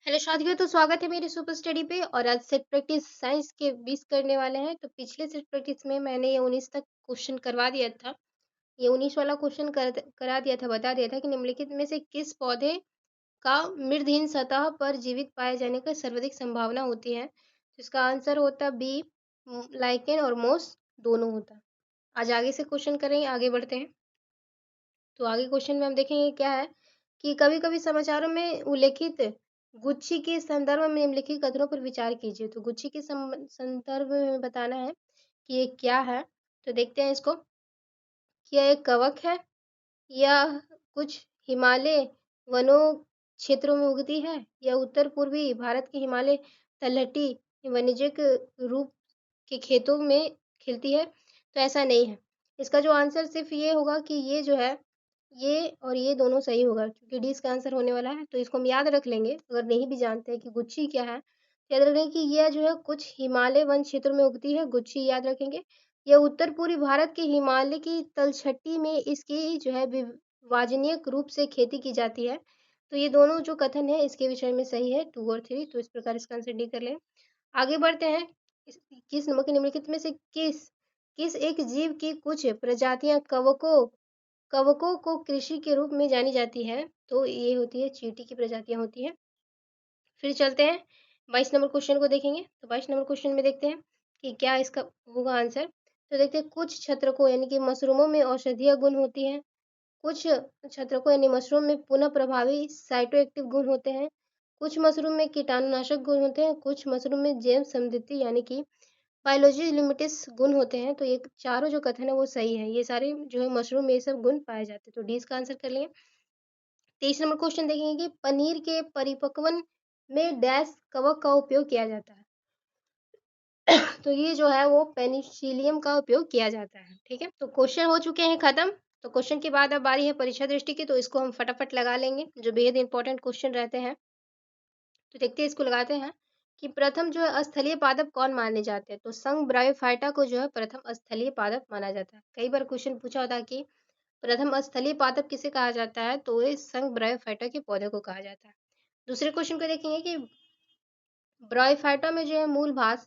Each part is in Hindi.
हेलो साथियों, तो स्वागत है मेरी सुपर स्टडी पे। और आज सेट प्रैक्टिस साइंस के 20 करने वाले हैं। तो पिछले सेट प्रैक्टिस में मैंने ये 19 तक क्वेश्चन करवा दिया था। ये 19 वाला क्वेश्चन करा दिया था, बता दिया था कि निम्नलिखित में से किस पौधे का मृदहीन सतह पर जीवित पाए जाने का सर्वाधिक संभावना होती है। तो इसका आंसर होता बी, लाइकेन और मोस दोनों होता। आज आगे से क्वेश्चन करेंगे, आगे बढ़ते हैं। तो आगे क्वेश्चन में हम देखेंगे क्या है कि कभी-कभी समाचारों में उल्लेखित गुच्छी के संदर्भ में निम्नलिखित कथनों पर विचार कीजिए। तो गुच्छी के संदर्भ में बताना है कि ये क्या है। तो देखते हैं इसको। क्या एक कवक है या कुछ हिमालय वनों क्षेत्रों में उगती है या उत्तर पूर्वी भारत के हिमालय तलहटी वाणिज्यिक रूप के खेतों में खिलती है। तो ऐसा नहीं है। इसका जो आंसर सिर्फ ये होगा कि ये जो है, ये और ये दोनों सही होगा, क्योंकि डी इसका आंसर होने वाला है। तो इसको हम याद रख लेंगे। अगर नहीं भी जानते हैं कि गुच्छी क्या है, तो याद रखें कि यह जो है कुछ हिमालय वन क्षेत्र में उगती है। गुच्छी याद रखेंगे। यह उत्तर पूर्वी भारत के हिमालय की तलछटी में इसकी जो है वाजनीय रूप से खेती की जाती है। तो ये दोनों जो कथन है इसके विषय में सही है, 2 और 3। तो इस प्रकार इसका आंसर डी कर लें। आगे बढ़ते हैं। किस नमक निम्नलिखित में से किस किस एक जीव की कुछ प्रजातियां कवकों को कृषि के रूप में जानी जाती है। तो ये होती है चींटी की प्रजातियां होती है। फिर चलते हैं 22 नंबर क्वेश्चन को देखेंगे। तो 22 नंबर क्वेश्चन में देखते हैं कि क्या इसका होगा आंसर। तो देखते हैं, कुछ छत्रकों यानी कि मशरूमों में औषधीय गुण होती है। कुछ छत्रकों यानी मशरूम में पुनः प्रभावी साइटोएक्टिव गुण होते हैं। कुछ मशरूम में कीटाणुनाशक गुण होते हैं। कुछ मशरूम में जैव समृद्धि यानी कि बायोलॉजी लिमिटिस गुण होते हैं। तो ये चारों जो कथन है वो सही है। ये सारे जो है मशरूम में ये सब गुण पाए जाते हैं। तो डी इसका आंसर कर लिए। 23 नंबर क्वेश्चन देखेंगे कि पनीर के परिपक्वन में डैश कवक का उपयोग किया जाता है। तो ये जो है वो पेनिसिलियम का उपयोग किया जाता है। ठीक है, तो क्वेश्चन हो चुके हैं खत्म। तो क्वेश्चन के बाद अब बारी है परीक्षा दृष्टि की। तो इसको हम फटाफट लगा लेंगे, जो बेहद इंपॉर्टेंट क्वेश्चन रहते हैं। तो देखते हैं, इसको लगाते हैं कि प्रथम जो है स्थलीय पादप कौन माने जाते हैं। तो संघ ब्रायोफाइटा को जो है प्रथम स्थलीय पादप माना जाता है। कई बार क्वेश्चन पूछा होता है कि प्रथम स्थलीय पादप किसे कहा जाता है। तो ये संघ ब्रायोफाइटा के पौधे को कहा जाता है। दूसरे क्वेश्चन को देखेंगे कि ब्रायोफाइटा में जो है मूल भास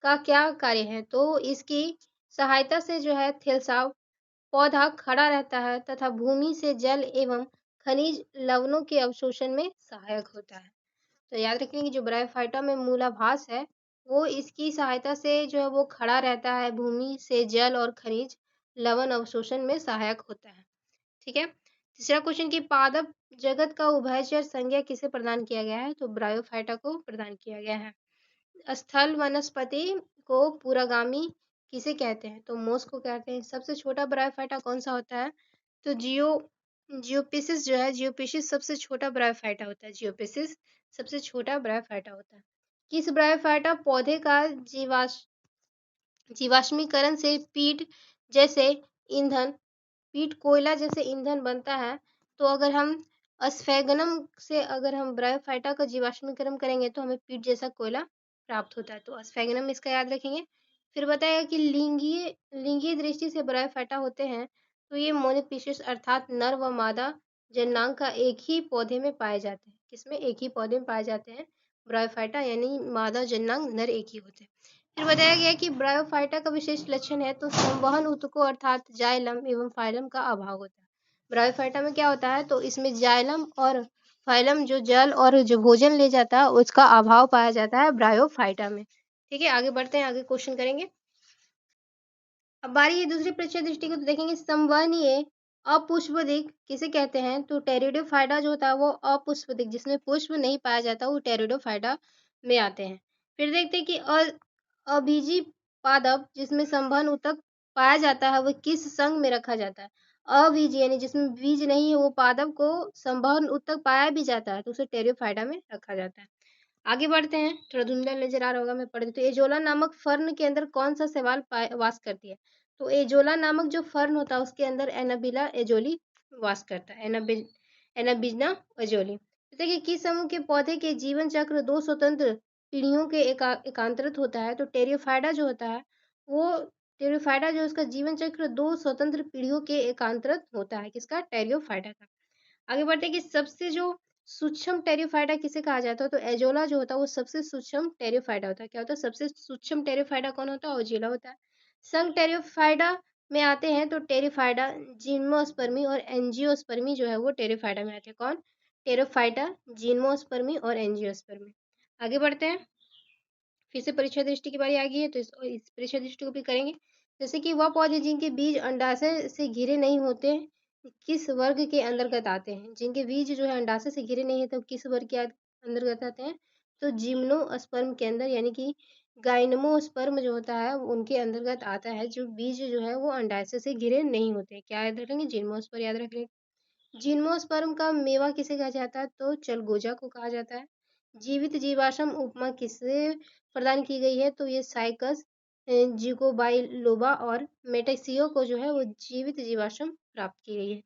का क्या कार्य है। तो इसकी सहायता से जो है थेलसाव पौधा खड़ा रहता है तथा भूमि से जल एवं खनिज लवणों के अवशोषण में सहायक होता है। तो याद रखेंगे कि जो ब्रायोफाइटा में मूलाभास है, वो इसकी सहायता से जो है वो खड़ा रहता है, भूमि से जल और खनिज लवण अवशोषण में सहायक होता है। ठीक है। तीसरा क्वेश्चन की पादप जगत का उभयचर संज्ञा किसे प्रदान किया गया है। तो ब्रायोफाइटा को प्रदान किया गया है। स्थल वनस्पति को पूरागामी किसे कहते हैं। तो मोस को कहते हैं। सबसे छोटा ब्रायोफाइटा कौन सा होता है। तो जियोपिसिस जो है, जियोपिसिस सबसे छोटा ब्रायोफाइटा होता है। जियोपिसिस सबसे छोटा ब्रायोफाइटा होता है। किस ब्रायोफाइटा पौधे का जीवाश्मीकरण से जैसे ईंधन पीट कोयला जैसे ईंधन बनता है। तो अगर हम अस्फेगनम से अगर हम ब्रायोफाइटा का जीवाश्मीकरण करेंगे तो हमें पीट जैसा कोयला प्राप्त होता है। तो अस्फेगनम इसका याद रखेंगे। फिर बताएगा कि लिंगीय लिंगीय दृष्टि से ब्रायोफाइटा होते हैं। तो ये मोनोस्पीशीज अर्थात नर व मादा जननांग का एक ही पौधे में पाए जाते हैं। किसमें? एक ही पौधे में पाए जाते हैं ब्रायोफाइटा, यानी मादा जननांग नर एक ही होते हैं। फिर बताया गया कि ब्रायोफाइटा का विशेष लक्षण है तो संवहन ऊतकों अर्थात जाइलम एवं फाइलम का अभाव होता है। ब्रायोफाइटा में क्या होता है, तो इसमें जाइलम और फाइलम जो जल और जो भोजन ले जाता है उसका अभाव पाया जाता है ब्रायोफाइटा में। ठीक है, आगे बढ़ते हैं, आगे क्वेश्चन करेंगे। अब बारी है दूसरी परीक्षा दृष्टि को। तो देखेंगे संवहनीय अपुष्पदिक किसे कहते हैं। तो टेरिडोफाइटा जो होता है वो अपुष्पदिक, जिसमें पुष्प नहीं पाया जाता, वो टेरिडोफाइटा में आते हैं। फिर देखते हैं कि अबीजी पादप जिसमें संवहन ऊतक पाया जाता है वो किस संघ में रखा जाता है। अबीजी यानी जिसमें बीज नहीं है वो पादप को संवहन ऊतक पाया भी जाता है तो उसे टेरिडोफाइटा में रखा जाता है। आगे बढ़ते हैं, थोड़ा धुंधला नजर आ रहा होगा, मैं पढ़ देती हूँ। एजोला नामक फर्न के अंदर कौन सा शैवाल वास करती है। तो एजोला नामक जो फर्न होता है उसके अंदर एनाबिला एजोली वास करता है। एनाबिजना एजोली। तो देखिए, किस समूह के पौधे के जीवन चक्र दो स्वतंत्र पीढ़ियों के एकांतरित होता है। तो टेरियोफाइडा जो होता है वो टेरियोफाइडा जो उसका जीवन चक्र दो स्वतंत्र पीढ़ियों के एकांतरित होता है। किसका? टेरियोफाइडा का। आगे बढ़ते हैं कि सबसे जो सूक्ष्म टेरियोफाइटा किसे कहा जाता है? तो एजोला जो होता है वो सबसे सूक्ष्म टेरियोफाइटा होता है। क्या होता है? सबसे सूक्ष्म टेरियोफाइटा कौन होता है? ओजिला होता है। संघ टेरियोफाइटा में आते हैं तो टेरियोफाइटा, जिम्नोस्पर्मी और एंजियोस्पर्मी जो है वो टेरियोफाइटा में आते हैं। कौन? टेरियोफाइटा, जिम्नोस्पर्मी और एंजियोस्पर्मी। आगे बढ़ते हैं। फिर से परीक्षा दृष्टि की बारी आ गई है, तो इस परीक्षा दृष्टि को भी करेंगे। जैसे कि वह पौधे जिनके बीज अंडाशय से घिरे नहीं होते किस वर्ग के अंतर्गत आते हैं? जिनके बीज जो है अंडाशय से घिरे नहीं है तो किस वर्ग के अंतर्गत आते हैं? तो जिम्नोस्पर्म के अंदर, यानी कि गाइनमोस्पर्म जो होता है उनके अंतर्गत आता है, जो बीज जो है वो अंडाशय से घिरे नहीं होते। क्या याद रखेंगे? जिम्नोस्पर्म याद रख लेंगे। जिम्नोस्पर्म का मेवा किसे कहा जाता है? तो चलगोजा को कहा जाता है। जीवित जीवाश्म उपमा किससे प्रदान की गई है? तो ये साइकस, जिकोबाइलोबा और मेटेक्सियो को जो है वो जीवित जीवाश्म प्राप्त की गई है।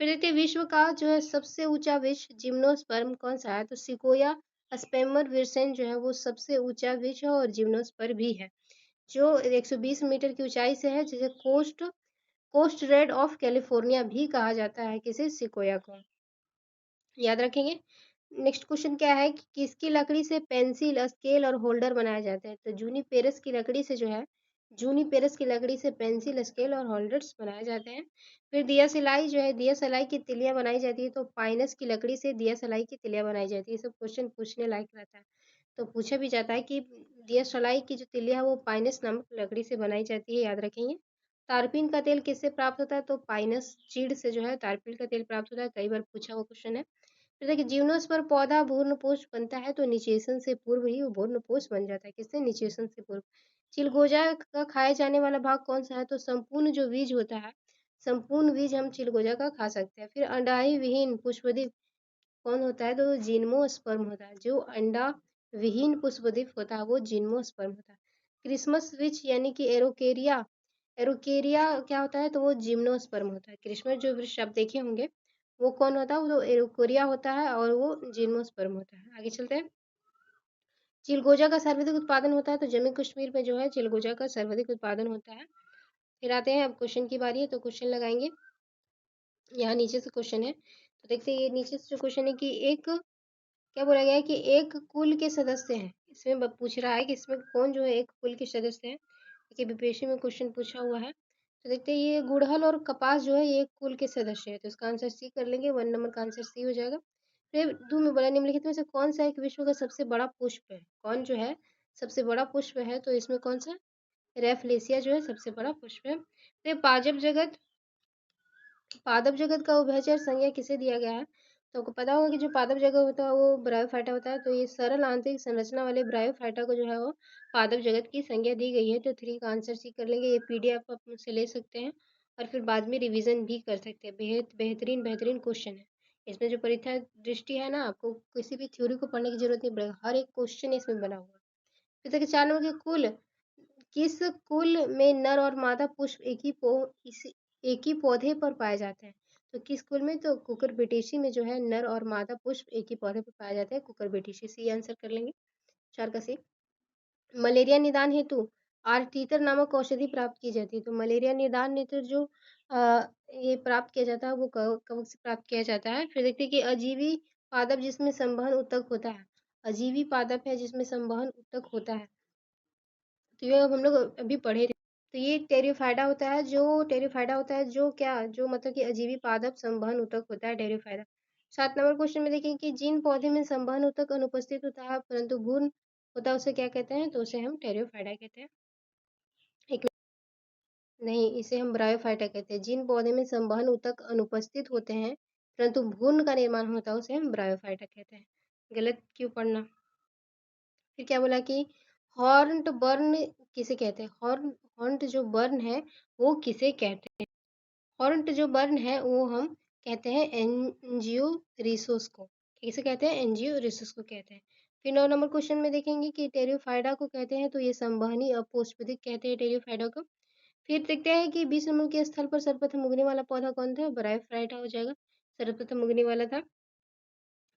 फिर देखते हैं विश्व का जो है सबसे ऊंचा वृक्ष जिम्नोस्पर्म कौन सा है? तो सिकोया स्पेमर विर्सेन जो है वो सबसे ऊंचा वृक्ष है और जिम्नोस्पर्म भी है, जो 120 मीटर की ऊंचाई से है, जिसे कोस्ट रेड ऑफ कैलिफोर्निया भी कहा जाता है। किसे? सिकोया को। याद रखेंगे। नेक्स्ट क्वेश्चन क्या है कि किसकी लकड़ी से पेंसिल, स्केल और होल्डर बनाए जाते हैं? तो जूनीपेरस की लकड़ी से जो है, जूनीपेरस की लकड़ी से पेंसिल, स्केल और होल्डर्स बनाए जाते हैं। फिर दिया सलाई जो है, दिया सलाई की तिलियां बनाई जाती है, तो पाइनस की लकड़ी से दिया सलाई की तिलियां बनाई जाती है। ये सब क्वेश्चन पूछने लायक रहता है, तो पूछा भी जाता है कि दिया सलाई की जो तिलिया है वो पाइनस नामक लकड़ी से बनाई जाती है। याद रखेंगे। तारपीन का तेल किससे प्राप्त होता है? तो पाइनस चीड़ से जो है तारपीन का तेल प्राप्त होता है। कई बार पूछा हुआ क्वेश्चन है। तो देखिए, जिम्नोस्पर्म पौधा भ्रूणपोष बनता है तो निषेचन से पूर्व ही वो भ्रूणपोष बन जाता है। किससे? निषेचन से पूर्व। चिलगोजा का खाए जाने वाला भाग कौन सा है? तो संपूर्ण जो बीज होता है, संपूर्ण बीज हम चिलगोजा का खा सकते हैं। फिर अंडाई विहीन पुष्पदीप कौन होता है? तो जिम्नोस्पर्म होता है। जो अंडा विहीन पुष्पदीप होता है वो जिम्नोस्पर्म होता है। क्रिसमस वृक्ष यानी कि एरोकेरिया, एरोकेरिया क्या होता है? तो वो जिम्नोस्पर्म होता है। क्रिसमस जो वृक्ष आप देखे होंगे वो कौन होता है? वो तो एरोकोरिया होता है और वो जिम्नोस्पर्म होता है। आगे चलते हैं। चिलगोजा का सर्वाधिक उत्पादन होता है, तो जम्मू कश्मीर में जो है चिलगोजा का सर्वाधिक उत्पादन होता है। फिर आते हैं, अब क्वेश्चन की बारी है तो क्वेश्चन लगाएंगे। यहाँ नीचे से क्वेश्चन है, तो देखते हैं ये नीचे से जो क्वेश्चन है कि एक, क्या बोला गया है कि एक कुल के सदस्य हैं। इसमें पूछ रहा है कि इसमें कौन जो है एक कुल के सदस्य है। देखिए बीपीएससी में क्वेश्चन पूछा हुआ है, तो देखते हैं ये गुड़हल और कपास जो है ये एक कुल के सदस्य है, तो इसका आंसर सी कर लेंगे। 1 नंबर का आंसर सी हो जाएगा। फिर दो में बोला निम्नलिखित में से कौन सा एक विश्व का सबसे बड़ा पुष्प है? कौन जो है सबसे बड़ा पुष्प है? तो इसमें कौन सा? रेफलेसिया जो है सबसे बड़ा पुष्प है। फिर पादप जगत का उभयचर संज्ञा किसे दिया गया है? तो आपको पता होगा कि जो पादप जगत होता है वो ब्रायोफाइटा होता है, तो ये सरल आंतरिक संरचना वाले ब्रायोफाइटा को जो है वो पादप जगत की संज्ञा दी गई है। तो 3 का आंसर सी कर लेंगे। ये पीडीएफ आप मुझसे ले सकते हैं और फिर बाद में रिवीजन भी कर सकते हैं। बेहतरीन बेहतरीन क्वेश्चन है। इसमें जो परीक्षा दृष्टि है ना, आपको किसी भी थ्योरी को पढ़ने की जरूरत नहीं पड़ेगा, हर एक क्वेश्चन इसमें बना हुआ है। फिर देखिए 4 नंबर के कुल, किस कुल में नर और मादा पुष्प एक ही पौधे पर पाए जाते हैं? तो किस कुल में? तो कुकुरबिटेसी में जो है नर और मादा पुष्प एक ही पौधे पर पाए जाते हैं, कुकुरबिटेसी। सी आंसर कर लेंगे, 4 का सी। मलेरिया निदान हेतु आर्टीटर नामक औषधि प्राप्त की जाती है, तो मलेरिया निदान हेतु जो ये प्राप्त किया जाता है वो कवक से प्राप्त किया जाता है। फिर देखते हैं कि अजीवी पादप जिसमें संवहन उत्तक होता है, अजीवी पादप है जिसमें संवहन उत्तक होता है, तो ये अब हम लोग अभी पढ़े थे। तो ये टेरियोफाइडा होता है, जो टेरियोफाइडा होता है जो क्या, जो मतलब कि अजीवी पादप संवहन ऊतक होता है टेरियोफाइडा। 7 नंबर क्वेश्चन में देखें कि जिन पौधे में संवहन ऊतक अनुपस्थित होता है परंतु भ्रूण होता है उसे क्या कहते हैं? तो उसे हम टेरियोफाइडा कहते हैं। एक, नहीं, इसे हम ब्रायोफाइटा कहते हैं। जिन पौधे में संवहन ऊतक अनुपस्थित होते हैं परंतु भ्रूण का निर्माण होता है उसे हम ब्रायोफाइटा कहते हैं। गलत क्यों पढ़ना। फिर क्या बोला कि हॉर्न्ड बर्न किसे कहते हैं? हॉर्न्ड जो बर्न है वो किसे कहते हैं? हॉर्न्ड जो बर्न है वो हम कहते हैं एंजियो रिसोस को। किसे कहते हैं? एंजियो रिसोस को कहते हैं। फिर 9 नंबर क्वेश्चन में देखेंगे कि टेरियोफाइडा को कहते हैं तो ये संवहनी अपुष्पदिक कहते हैं टेरियोफाइडा को। फिर देखते हैं कि 20 नंबर के स्थल पर सर्वप्रथम उगने वाला पौधा कौन था? ब्रायोफाइटा हो जाएगा, सर्वप्रथम उगने वाला था।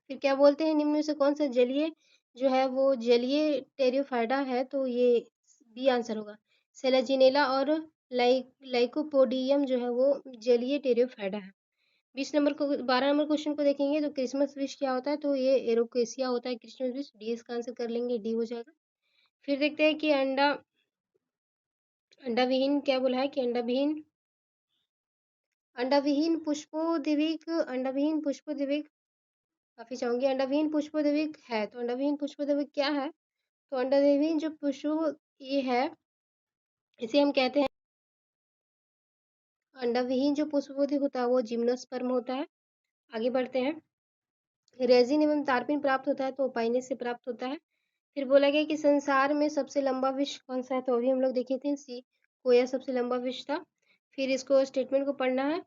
फिर क्या बोलते हैं निम्न में से कौन सा जलीय जो है वो जलीय टेरियोफाइडा है? तो ये बी आंसर होगा। सेलाजिनेला और लाइकोपोडियम जो है वो जलीय टेरियोफाइडा है। 12 नंबर क्वेश्चन को देखेंगे तो क्रिसमस विश क्या होता है, तो ये एरोकेसिया होता है क्रिसमस विश। डी इसका आंसर कर लेंगे, डी हो जाएगा। फिर देखते हैं कि अंडा विहीन क्या बोला है कि अंडा विहीन पुष्पोद्भिक काफी चाहूंगी। अंडा विहीन पुष्पोद्भिक है, तो अंडा विहीन पुष्पोद्भिक क्या है, तो अंडा विहीन जो पुष्प ये है, इसे हम कहते हैं अंडा विहीन जो पुष्पोद्भिक होता है वो जिम्नोस्पर्म होता है। आगे बढ़ते हैं। रेजिन एवं तारपीन प्राप्त होता है, तो पाइनेस से प्राप्त होता है। फिर बोला गया कि संसार में सबसे लंबा विश्व कौन सा है, तो अभी हम लोग देखे थे सी कोया सबसे लंबा विश्व था। फिर इसको स्टेटमेंट को पढ़ना है,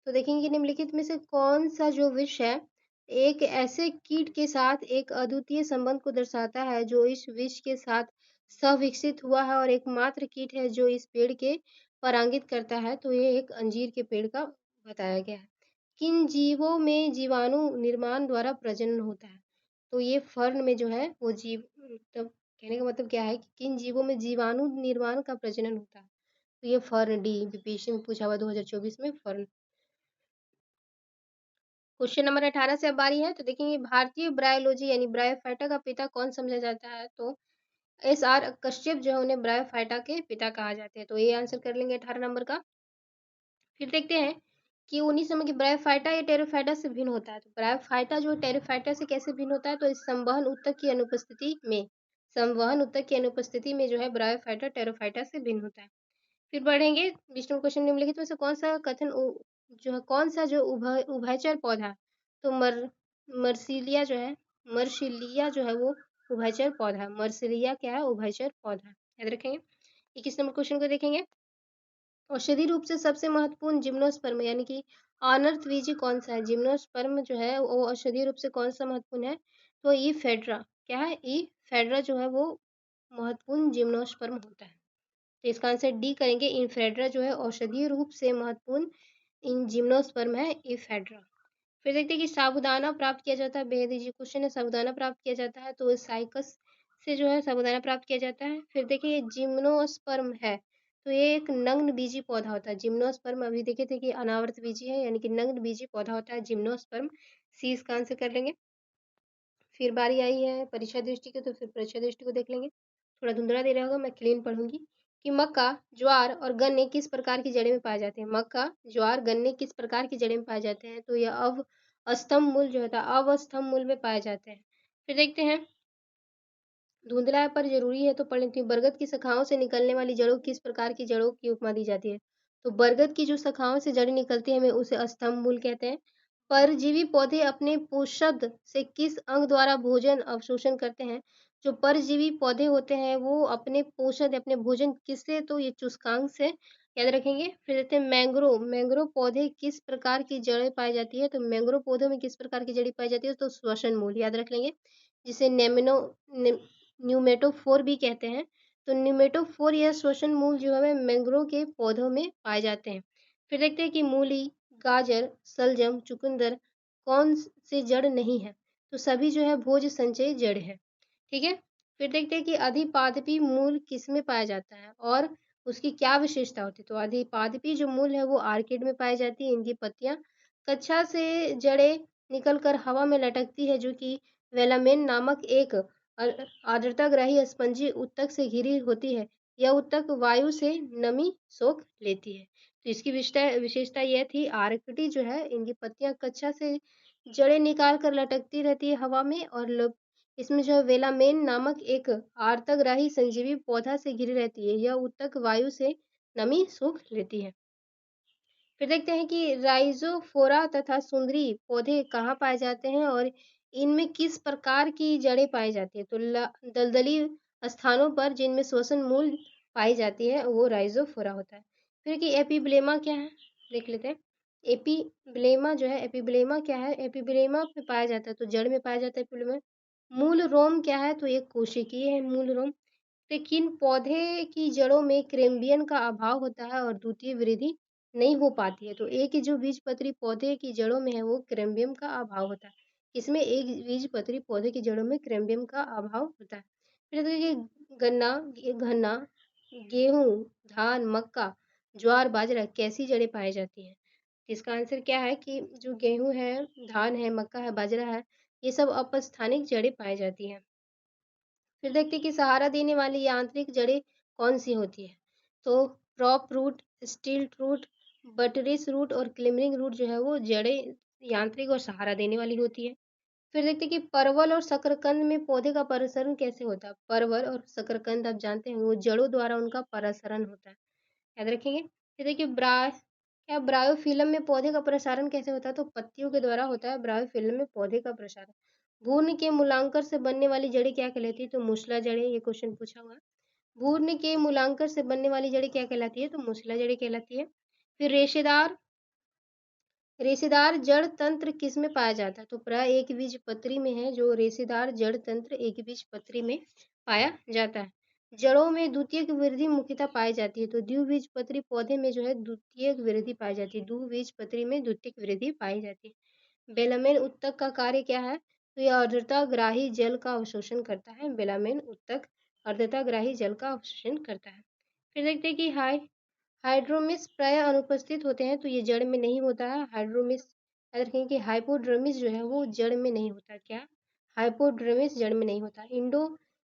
तो देखेंगे कि निम्नलिखित में से कौन सा जो विष है एक ऐसे कीट के साथ एक अद्वितीय संबंध को दर्शाता है जो इस विष के साथ सविकसित हुआ है और एकमात्र कीट है जो इस पेड़ के परागित करता है, तो ये एक अंजीर के पेड़ का बताया गया है। किन जीवों में जीवाणु निर्माण द्वारा प्रजनन होता है, तो ये फर्न में जो है वो जीव मतलब कहने का मतलब क्या है कि किन जीवों में जीवाणु निर्माण का प्रजनन होता है, तो ये फर्न, डी बीपीएससी में पूछा हुआ 2024 में फर्न। क्वेश्चन नंबर 18 से अब बारी है, तो देखेंगे भारतीय ब्रायोलॉजी यानी ब्रायोफाइटा का पिता कौन समझा जाता है, तो एस आर कश्यप जो है उन्हें ब्रायोफाइटा के पिता कहा जाते हैं, तो ये आंसर कर लेंगे 18 नंबर का। फिर देखते हैं कि 19 नंबर की ब्रायोफाइटा या टेरोफाइटा से भिन्न होता है, तो ब्रायोफाइटा जो टेरोफाइटा से कैसे भिन्न होता है, तो इस संवहन ऊतक की अनुपस्थिति में जो है ब्रायोफाइटा टेरोफाइटा से भिन्न होता है। फिर बढ़ेंगे 20 नंबर क्वेश्चन, निम्नलिखित में से कौन सा जो उभयचर पौधा है, तो मर्सिलिया जो है मर्सिलिया जो है वो उभयचर पौधा है। मर्सिलिया क्या है, उभयचर पौधा है, याद रखेंगे। 21 नंबर क्वेश्चन को देखेंगे। औषधि रूप से सबसे महत्वपूर्ण जिम्नोस्पर्म यानी कि अनर्थवीजी कौन सा है, जिम्नोस्पर्म जो है वो औषधि रूप से कौन सा महत्वपूर्ण है, तो ई फेड्रा क्या है, ई फेड्रा जो है वो महत्वपूर्ण जिम्नोस्पर्म होता है, तो इसका आंसर डी करेंगे। इनफेड्रा जो है औषधीय रूप से महत्वपूर्ण इन जिम्नोस्पर्म है इफेड्रा। फिर देखते हैं कि साबूदाना प्राप्त किया जाता है, बेहद इजी क्वेश्चन है। साबूदाना प्राप्त किया जाता है तो साइकस से जो है साबूदाना प्राप्त किया जाता है। फिर देखिए जिम्नोस्पर्म है, तो ये एक नग्न बीजी पौधा होता है। जिम्नोस्पर्म अभी देखे थे कि अनावर्त बीजी है, यानी कि नग्न बीजी पौधा होता है जिम्नोस्पर्म। सी इसका आंसर कर लेंगे। फिर बारी आई है परीक्षा दृष्टि की, तो फिर परीक्षा दृष्टि को देख लेंगे। थोड़ा धुंधला दे रहा होगा, मैं क्लीन पढ़ूंगी कि मक्का, ज्वार और गन्ने किस प्रकार की जड़ें में पाए जाते हैं। मक्का, ज्वार, गन्ने किस प्रकार की जड़ें में पाए जाते हैं, तो यह अस्तंभ मूल जो होता है अवस्थम्भ मूल में पाए जाते हैं। फिर देखते हैं, धुंधला है पर जरूरी है तो पढ़ लेती हूँ। बरगद की शाखाओं से निकलने वाली जड़ों किस प्रकार की जड़ों की उपमा दी जाती है, तो बरगद की जो शाखाओं से जड़ें निकलती है हमें उसे स्तंभ मूल कहते हैं। परजीवी पौधे अपने पोषक से किस अंग द्वारा भोजन अवशोषण करते हैं, जो परजीवी पौधे होते हैं वो अपने पोषक अपने भोजन किससे, तो ये चुस्कांग से, याद रखेंगे। फिर देखते हैं मैंग्रोव, मैंग्रोव पौधे किस प्रकार की जड़ें पाई जाती है, तो मैंग्रोव पौधों में किस प्रकार की जड़ी पाई जाती है, तो श्वसन मूल, याद रख लेंगे, जिसे नेमिनो न्यूमेटोफोर भी कहते हैं। तो न्यूमेटोफोर या श्वसन मूल जो है मैंग्रोव के पौधों में पाए जाते हैं। फिर देखते हैं कि मूली, गाजर, सलजम, चुकंदर कौन से जड़ नहीं है, तो सभी जो है भोज संचय जड़ है, ठीक है। फिर देखते हैं कि अधिपादपी मूल किस में पाया जाता है और उसकी क्या विशेषता होती है, तो अधिपादपी जो मूल है वो आर्किड में पाई जाती है। इनकी पत्तियां कक्षा से जड़ें निकलकर हवा में लटकती है, जो कि वेलामेन नामक एक आर्द्रताग्राही स्पंजी उत्तक से घिरी होती है। यह उत्तक वायु से नमी सोख लेती है, तो इसकी विशेषता यह थी, आर्किडी जो है इनकी पत्तियां कक्षा से जड़ें निकाल कर लटकती रहती है हवा में, और इसमें जो है वेलामेन नामक एक आर्तग्राही संजीवी पौधा से घिरी रहती है। यह उत्तक वायु से नमी सोख लेती है। फिर देखते हैं कि राइजोफोरा तथा सुंदरी पौधे कहाँ पाए जाते हैं और इनमें किस प्रकार की जड़ें पाई जाती है, तो दलदली स्थानों पर जिनमें श्वसन मूल पाई जाती है वो राइजोफोरा होता है। फिर कि एपिब्लेमा क्या है, देख लेते हैं। एपिब्लेमा जो है, एपिब्लेमा क्या है, एपिब्लेमा में पाया जाता है, तो जड़ में पाया जाता है एपिब्लेमा। मूल रोम क्या है, तो एक कोशिकीय है मूल रोम। लेकिन पौधे की जड़ों में क्रेम्बियन का अभाव होता है और द्वितीय वृद्धि नहीं हो पाती है, तो एक ही जो बीजपत्री पौधे की जड़ों में है वो क्रेम्बियम का अभाव होता है। इसमें एक बीजपत्री पौधे की जड़ों में क्रेम्बियम का अभाव होता है। फिर देखिए गन्ना, गेहूं, धान, मक्का, ज्वार, बाजरा कैसी जड़ें पाई जाती हैं, इसका आंसर क्या है कि जो गेहूँ है, धान है, मक्का है, बाजरा है, ये सब अपस्थानिक जड़ें पाई जाती हैं। फिर देखते हैं कि सहारा देने वाली यांत्रिक जड़ें कौन-सी होती हैं। तो prop root, stilt root, buttress root और क्लिम्रिंग रूट जो है वो जड़ें यांत्रिक और सहारा देने वाली होती है। फिर देखते हैं कि परवल और शकरकंद में पौधे का परासरण कैसे होता है। परवल और शकरकंद आप जानते हैं वो जड़ों द्वारा उनका परासरण होता है, याद रखेंगे। फिर देखिए ब्रायोफिल्म में पौधे का प्रसारण कैसे होता है, तो पत्तियों के द्वारा होता है ब्रायोफिल्म में पौधे का प्रसारण। भूर्ण के मूलांकर से बनने वाली जड़ें क्या कहलाती है, तो मूसला जड़ें, ये क्वेश्चन पूछा हुआ है। भूर्ण के मूलांकर से बनने वाली जड़ें क्या कहलाती है, तो मूसला जड़ें कहलाती है। फिर रेशेदार रेशेदार जड़ तंत्र किस में पाया जाता है, तो प्राय एक बीज पत्री में है जो रेशेदार जड़ तंत्र एक बीज पत्री में पाया जाता है। जड़ों में द्वितीयक वृद्धि मुख्यतः पाई जाती है, तो द्विबीजपत्री पौधे में जो है द्वितीयक वृद्धि पाई जाती है, द्विबीजपत्री में द्वितीयक वृद्धि पाई जाती है। बेलामेन उत्तक का कार्य क्या है, तो यह आर्द्रताग्राही जल का अवशोषण करता है। बेलामेन उत्तक आर्द्रताग्राही जल का अवशोषण करता है। फिर देखते हैं कि हाइड्रोमिस प्रायः अनुपस्थित होते हैं, तो ये जड़ में नहीं होता है। हाइड्रोमिस याद रखेंगे कि हाइपोड्रमिस जो है वो जड़ में नहीं होता। क्या, हाइपोड्रमिस जड़ में नहीं होता।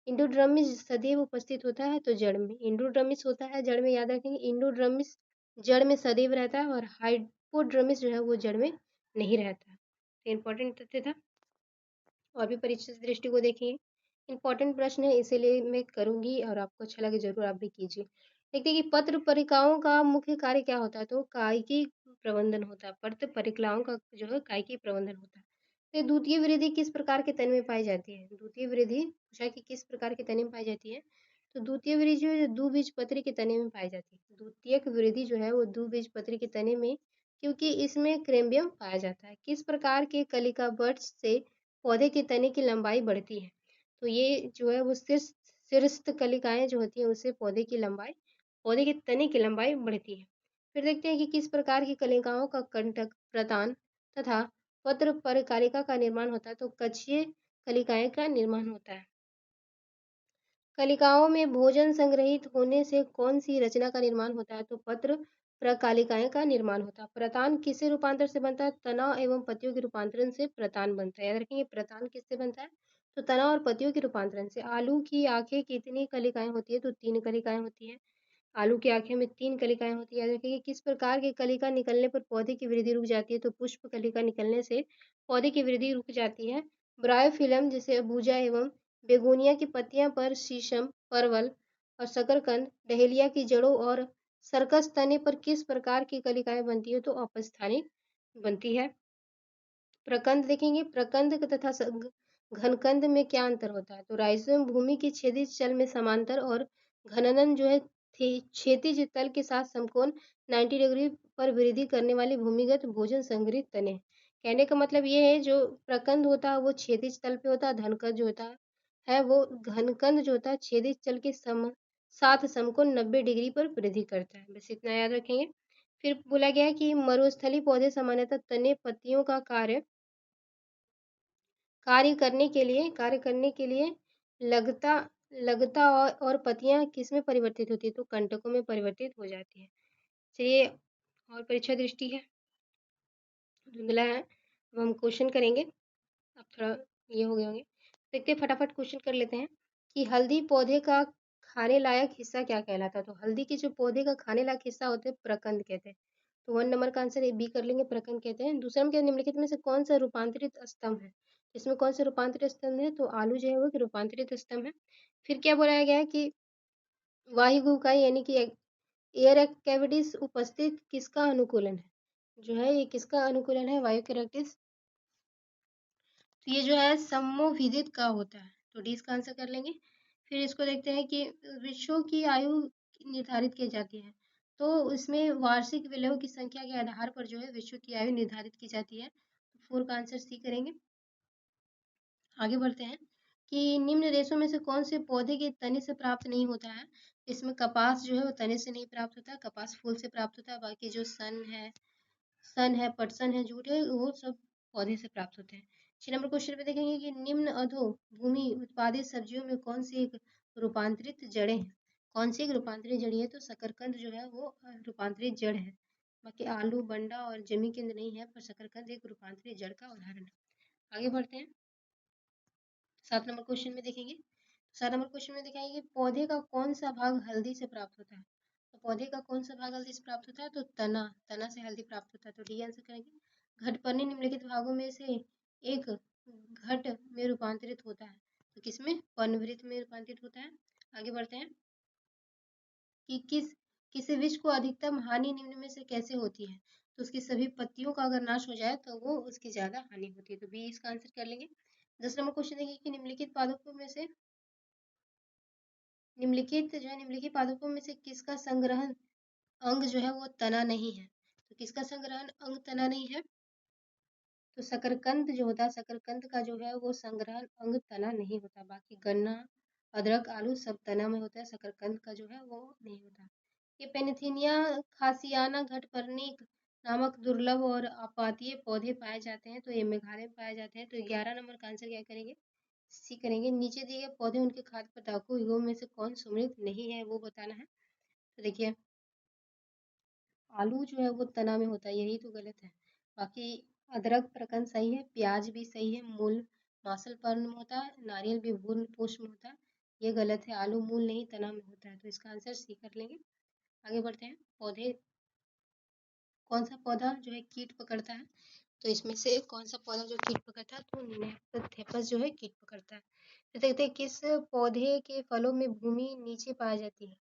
इंडोड्रमिस सदैव उपस्थित होता है, तो जड़ में। इंडोड्रमिस होता है जड़ में, याद रखेंगे। इंडोड्रमिस जड़ में सदैव रहता है और हाइपोड्रमिस जो है वो जड़ में नहीं रहता। तो इंपॉर्टेंट तथ्य था। और भी परीक्षा की दृष्टि को देखेंगे। इंपॉर्टेंट प्रश्न है, इसीलिए मैं करूंगी और आपको अच्छा लगे जरूर आप भी कीजिए। देखते हैं कि पत्र परिक्राओं का मुख्य कार्य क्या होता है, तो कायिकी प्रबंधन होता है। पत्र परिक्राओं का जो है कायिकी प्रबंधन होता है। तो द्वितीय वृद्धि किस प्रकार के तने में पाई जाती है, द्वितीय वृद्धि पूछा कि किस प्रकार के तने में पाई जाती है, तो द्वितीय वृद्धि जो है द्विबीजपत्री के तने में पाई जाती है। द्वितीयक वृद्धि जो है वो द्विबीजपत्री के तने में, क्योंकि इसमें क्रेम्बियम पाया जाता है। किस प्रकार के कलिका बर्ड्स से पौधे के तने की लंबाई बढ़ती है, तो ये जो है वो शीर्ष कलिकाएं जो होती हैं उससे पौधे के तने की लंबाई बढ़ती है। फिर देखते हैं कि किस प्रकार की कलिकाओं का कंटक प्रतान तथा पत्र परिकारिका का निर्माण होता है, तो कक्षीय कलिकाएं का निर्माण होता है। कलिकाओं में भोजन संग्रहित होने से कौन सी रचना का निर्माण होता है, तो पत्र प्रकालिकाएं का निर्माण होता है। प्रतान किससे रूपांतर से बनता है, तना एवं पत्तियों के रूपांतरण से प्रतान बनता है। याद रखेंगे प्रतान किससे बनता है, तो तना और पत्तियों के रूपांतरण से। आलू की आंखें कितनी कलिकाएं होती है, तो 3 कलिकाएं होती है। आलू की आंखें में 3 कलिकाएं होती है। याद रखिए किस प्रकार की कलिका निकलने पर पौधे की वृद्धि रुक जाती है, तो पुष्प कलिका निकलने से पौधे की वृद्धि रुक जाती है। ब्रायोफिल्म जैसे अबूजा एवं बेगोनिया की पत्तियां पर शीशम, परवल और शकरकंद, डहेलिया की जड़ों और सर्कस तने पर किस प्रकार की कलिकाएं बनती है, तो अपस्थानिक बनती है। प्रकंद देखेंगे, प्रकंद तथा घनकंद में क्या अंतर होता है, तो राइजोम भूमि की क्षैतिज तल में समांतर और घननन जो है क्षैतिज तल के साथ समकोण 90 डिग्री पर वृद्धि करने वाली भूमिगत भोजन संग्रहित तने। कहने का मतलब ये है, जो प्रकंद होता है वो क्षैतिज तल पे होता है, धनकंद जो होता है वो घनकंद जो होता है क्षैतिज तल के साथ समकोण 90 डिग्री पर वृद्धि करता है। बस इतना याद रखेंगे। फिर बोला गया है कि मरुस्थलीय पौधे सामान्यतः तने पत्तियों का कार्य करने के लिए लगता लगता और पत्तियां किस में परिवर्तित होती है, तो कंटकों में परिवर्तित हो जाती है। चलिए, और परीक्षा दृष्टि है, धुंधला है, अब हम क्वेश्चन करेंगे। अब थोड़ा ये हो गए होंगे, देखते हैं फटाफट क्वेश्चन कर लेते हैं कि हल्दी पौधे का खाने लायक हिस्सा क्या कहलाता है, तो हल्दी के जो पौधे का खाने लायक हिस्सा होते हैं प्रकंद कहते हैं। तो 1 नंबर का आंसर बी कर लेंगे, प्रकंद कहते हैं। दूसरा में निम्नलिखित में से कौन सा रूपांतरित स्तंभ है, इसमें कौन सा रूपांतरित स्तंभ है, तो आलू जो है वो एक रूपांतरित स्तंभ है। फिर क्या बोलाया गया है कि वायु गुहकाई यानी कि एयर कैविटीज उपस्थित किसका अनुकूलन है, जो है ये किसका अनुकूलन है, वायु कैविटीज, तो ये जो है सम्मोहित का होता है, तो डी इसका आंसर कर लेंगे। फिर इसको देखते हैं कि वृक्षों की आयु निर्धारित की जाती है, तो इसमें वार्षिक विलयों की संख्या के आधार पर जो है वृक्षों की आयु निर्धारित की जाती है। तो 4 का आंसर सी करेंगे। आगे बढ़ते हैं कि निम्न रेशों में से कौन से पौधे के तने से प्राप्त नहीं होता है, इसमें कपास जो है वो तने से नहीं प्राप्त होता है, कपास फूल से प्राप्त होता है। बाकी जो सन है, पटसन है, जूट है, वो सब पौधे से प्राप्त होते हैं। 6 नंबर क्वेश्चन पे देखेंगे कि निम्न अधो भूमि उत्पादित सब्जियों में कौन सी एक रूपांतरित जड़ें हैं, कौन सी एक रूपांतरित जड़ी है, तो शकरकंद जो है वो रूपांतरित जड़ है। बाकी आलू, बंडा और जमी केंद्र नहीं है, पर शकरकंद एक रूपांतरित जड़ का उदाहरण है। आगे बढ़ते हैं। 7 नंबर क्वेश्चन में देखेंगे। 7 नंबर क्वेश्चन में दिखाएंगे पौधे का कौन सा भाग हल्दी से प्राप्त होता है। तो पौधे का कौन सा भाग हल्दी से प्राप्त होता है, तो तना से हल्दी प्राप्त होता है, तो डी आंसर करेंगे। घटपर्णी निम्नलिखित भागों में से एक घट में रूपांतरित होता है, तो किसमें, पर्णवृत्त में रूपांतरित होता है। आगे बढ़ते हैं कि किसी वृक्ष को अधिकतम हानि निम्न में से कैसे होती है, तो उसकी सभी पत्तियों का अगर नाश हो जाए तो वो उसकी ज्यादा हानि होती है, तो बी इसका आंसर कर लेंगे। 10 नंबर क्वेश्चन देखिए कि निम्नलिखित पादपों में से निम्नलिखित पादपों में से किसका संग्रहण अंग जो है वो तना नहीं है, तो किसका संग्रहण अंग तना नहीं है, तो शकरकंद जो होता है, शकरकंद का जो है वो संग्रहण अंग तना नहीं होता। बाकी गन्ना, अदरक, आलू सब तना में होता है, शकरकंद का जो है वो नहीं होता। ये पेनिथिनिया खासियाना घटपर्णी नामक दुर्लभ और आपातीय पौधे पाए जाते हैं, तो ये मेघालय में पाए जाते हैं, तो 11 नंबर का आंसर क्या करेंगे, सी करेंगे। नीचे दिए गए पौधे उनके खाद्य पदार्थों में से कौन सुमेलित नहीं है वो बताना है। तो देखिए आलू जो है वो तना में होता है, यही तो गलत है। बाकी अदरक प्रकंद सही है, प्याज भी सही है, मूल मासल पर्ण में होता है, नारियल भी भूर्ण पोष में होता है, ये गलत है। आलू मूल नहीं तना में होता है, तो इसका आंसर सी कर लेंगे। आगे बढ़ते हैं। पौधे कौन सा पौधा जो है कीट पकड़ता है, तो इसमें से कौन सा पौधा जो कीट पकड़ता है, तो नेपथेपस जो है कीट पकड़ता है। तो देखते हैं किस पौधे के फलों में भूमि नीचे पाई जाती है,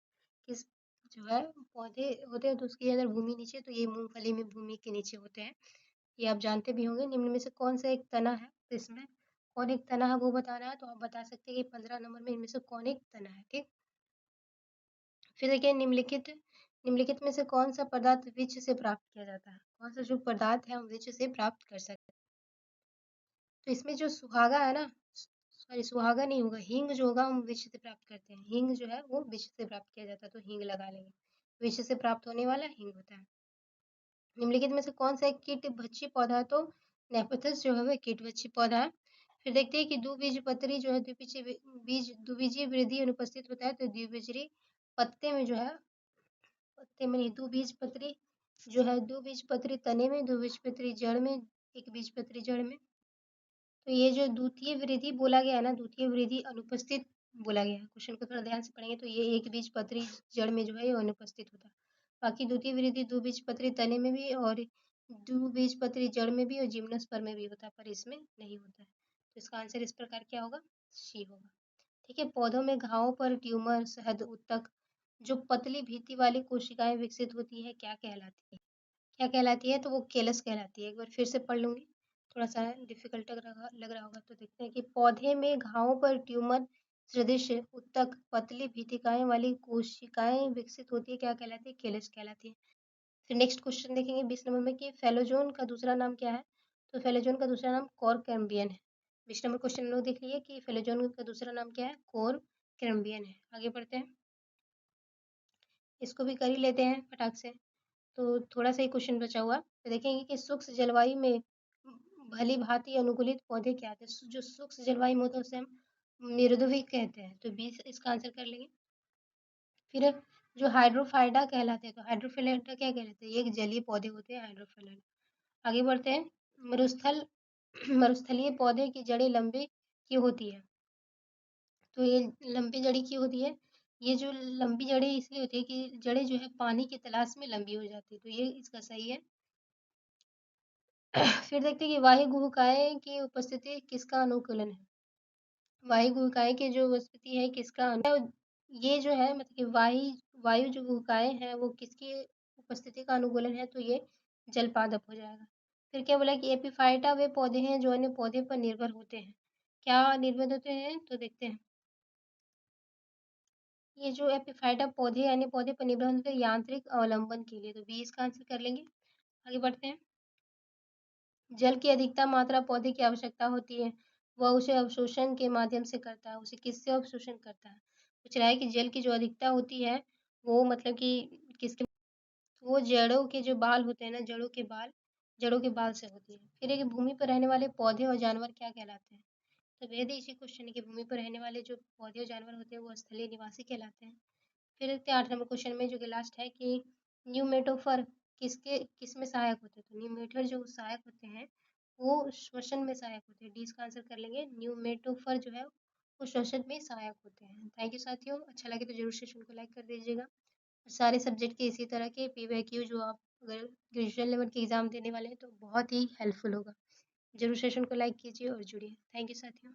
किस जो है पौधे होते हैं तो उसके अंदर भूमि नीचे, तो ये मूंगफली में भूमि के नीचे होते हैं, ये आप जानते भी होंगे। निम्न में से कौन सा एक तना है, तो इसमें कौन एक तना है वो बताना है, तो आप बता सकते हैं कि 15 नंबर में इनमें से कौन एक तना है, ठीक। फिर देखिए निम्नलिखित में से कौन सा पदार्थ वृक्ष से प्राप्त किया जाता है, कौन सा जो पदार्थ है हम वृक्ष से प्राप्त कर सकते हैं। तो इसमें जो सुहागा है ना, सॉरी सुहागा नहीं होगा, हींग जो होगा हम वृक्ष से प्राप्त करते हैं, हींग जो है वो वृक्ष से प्राप्त किया जाता है, तो हींग लगा लेंगे, वृक्ष से प्राप्त होने वाला हींग होता है। निम्नलिखित में से कौन सा एक कीट भक्षी पौधा है, तो नेपथस जो है वह कीट भक्षी पौधा है। फिर देखते हैं कि द्विबीजपत्री जो है द्विबीजीय वृद्धि अनुपस्थित होता है, तो द्विबीजरी पत्ते में जो है, पत्ते में नहीं, द्विबीजपत्री जो है द्विबीजपत्री तने में, द्विबीजपत्री जड़ में, एक बीजपत्री जड़ में। तो ये जो द्वितीय वृद्धि बोला गया है ना, द्वितीय वृद्धि अनुपस्थित बोला गया है, क्वेश्चन को थोड़ा ध्यान से पढ़ेंगे तो ये एक बीजपत्री जड़ में जो है ये अनुपस्थित होता है। बाकी द्वितीय वृद्धि द्विबीजपत्री तने में भी और द्विबीजपत्री जड़ में भी और जिम्नोस्पर्म में भी होता है, पर इसमें नहीं होता है, तो इसका आंसर इस प्रकार क्या होगा, सी होगा। ठीक है। पौधों में घावों पर ट्यूमर, शहद उत्तक, जो पतली भित्ति वाली कोशिकाएं विकसित होती है क्या कहलाती है, क्या कहलाती है, तो वो केलस कहलाती है। एक बार फिर से पढ़ लूंगी, थोड़ा सा डिफिकल्ट लग रहा होगा, तो देखते हैं कि पौधे में घावों पर ट्यूमर सदृश उत्तक पतली भित्तिकाएं वाली कोशिकाएं विकसित होती है क्या कहलाती है, केलस कहलाती है। फिर नेक्स्ट क्वेश्चन देखेंगे 20 नंबर में कि फेलोजोन का दूसरा नाम क्या है, तो फेलोजोन का दूसरा नाम कोर कैम्बियन है। 20 नंबर क्वेश्चन लोग देख लीजिए कि फेलोजोन का दूसरा नाम क्या है, कोर कैम्बियन है। आगे बढ़ते हैं, इसको भी कर ही लेते हैं फटाक से, तो थोड़ा सा ही क्वेश्चन बचा हुआ। तो देखेंगे कि शुष्क जलवायु में भली भांति अनुकूलित पौधे क्या थे, जो शुष्क जलवायु में होते हैं उसे हम मृदुविक कहते हैं, तो 20 इसका आंसर कर लेंगे। फिर जो हाइड्रोफाइडा कहलाते हैं, तो हाइड्रोफाइडा क्या कहलाते हैं, ये एक जलीय पौधे होते हैं हाइड्रोफाइडा। आगे बढ़ते हैं, मरुस्थल मरुस्थलीय पौधे की जड़ें लंबी की होती है, तो ये लंबी जड़ी की होती है, ये जो लंबी जड़ें इसलिए होती है कि जड़ें जो है पानी की तलाश में लंबी हो जाती है, तो ये इसका सही है। फिर देखते हैं कि वायु गुहिकाएं की उपस्थिति किसका अनुकूलन है, वायु गुहिकाएं की जो उपस्थिति है किसका ये जो है मतलब कि वायु जो गुहिकाएं हैं वो किसकी उपस्थिति का अनुकूलन है, तो ये जल पादप हो जाएगा। फिर क्या बोला कि एपिफाइटा वे पौधे हैं जो अन्य पौधे पर निर्भर होते हैं, क्या निर्भर होते हैं, तो देखते हैं ये जो एपिफाइटा पौधे अन्य पौधे पर निर्भर होते हैं यांत्रिक अवलंबन के लिए, तो बी इसका आंसर कर लेंगे। आगे बढ़ते हैं, जल की अधिकता मात्रा पौधे की आवश्यकता होती है, वह उसे अवशोषण के माध्यम से करता है, उसे किससे अवशोषण करता है, पूछ रहा है कि जल की जो अधिकता होती है वो मतलब कि किसके, वो जड़ों के जो बाल होते हैं ना, जड़ों के बाल से होती है। फिर एक भूमि पर रहने वाले पौधे और जानवर क्या कहलाते हैं, तो वेद इसी क्वेश्चन है कि भूमि पर रहने वाले जो पौधे और जानवर होते हैं वो स्थलीय निवासी कहलाते हैं। फिर देखते हैं 8 नंबर क्वेश्चन में जो कि लास्ट है कि न्यूमेटोफर किस में सहायक होते हैं, तो न्यूमेटर जो सहायक होते हैं वो श्वसन में सहायक होते हैं। डी इसका आंसर कर लेंगे, न्यूमेटोफर जो है वो श्वसन में सहायक होते हैं। थैंक यू साथियों, अच्छा लगे तो जरूर सेशन को लाइक कर दीजिएगा। और सारे सब्जेक्ट के इसी तरह के पीवाईक्यू जो आप अगर ग्रेजुएशन लेवल के एग्जाम देने वाले हैं तो बहुत ही हेल्पफुल होगा। जरूर सेशन को लाइक कीजिए और जुड़िए। थैंक यू साथियों।